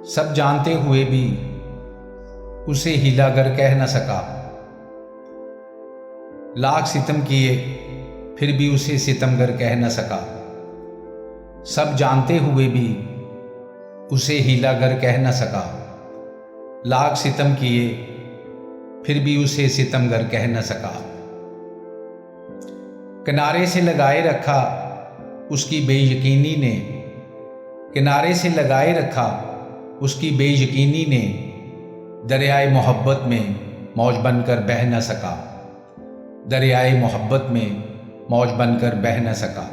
سب جانتے ہوئے بھی اسے ہیلا گر کہہ نہ سکا۔ لاکھ ستم کیے پھر بھی اسے ستم گر کہہ نہ سکا۔ سب جانتے ہوئے بھی اسے ہیلا گر کہہ نہ سکا۔ لاکھ ستم کیے پھر بھی اسے ستم گر کہہ نہ سکا۔ کنارے سے لگائے رکھا اس کی بے یقینی نے، کنارے سے لگائے رکھا اس کی بے یقینی نے، دریائے محبت میں موج بن کر بہہ نہ سکا۔ دریائے محبت میں موج بن کر بہہ نہ سکا۔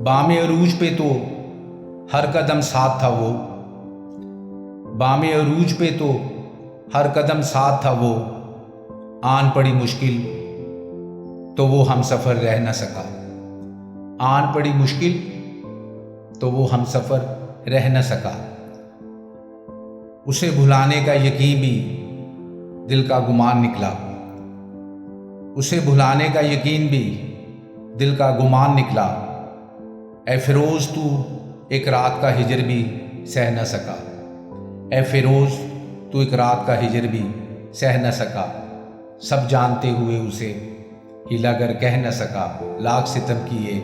بام عروج پہ تو ہر قدم ساتھ تھا وہ، بام عروج پہ تو ہر قدم ساتھ تھا وہ، آن پڑی مشکل تو وہ ہم سفر رہ نہ سکا۔ آن پڑی مشکل تو وہ ہم سفر رہ نہ سکا۔ اسے بھلانے کا یقین بھی دل کا گمان نکلا، اسے بھلانے کا یقین بھی دل کا گمان نکلا۔ اے فیروز تو ایک رات کا ہجر بھی سہ نہ سکا، اے فیروز تو ایک رات کا ہجر بھی سہ نہ سکا۔ سب جانتے ہوئے اسے ہیلا گر کہہ نہ سکا۔ لاکھ ستم کیے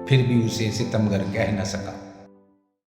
پھر بھی اسے ستم گر کہہ نہ سکا۔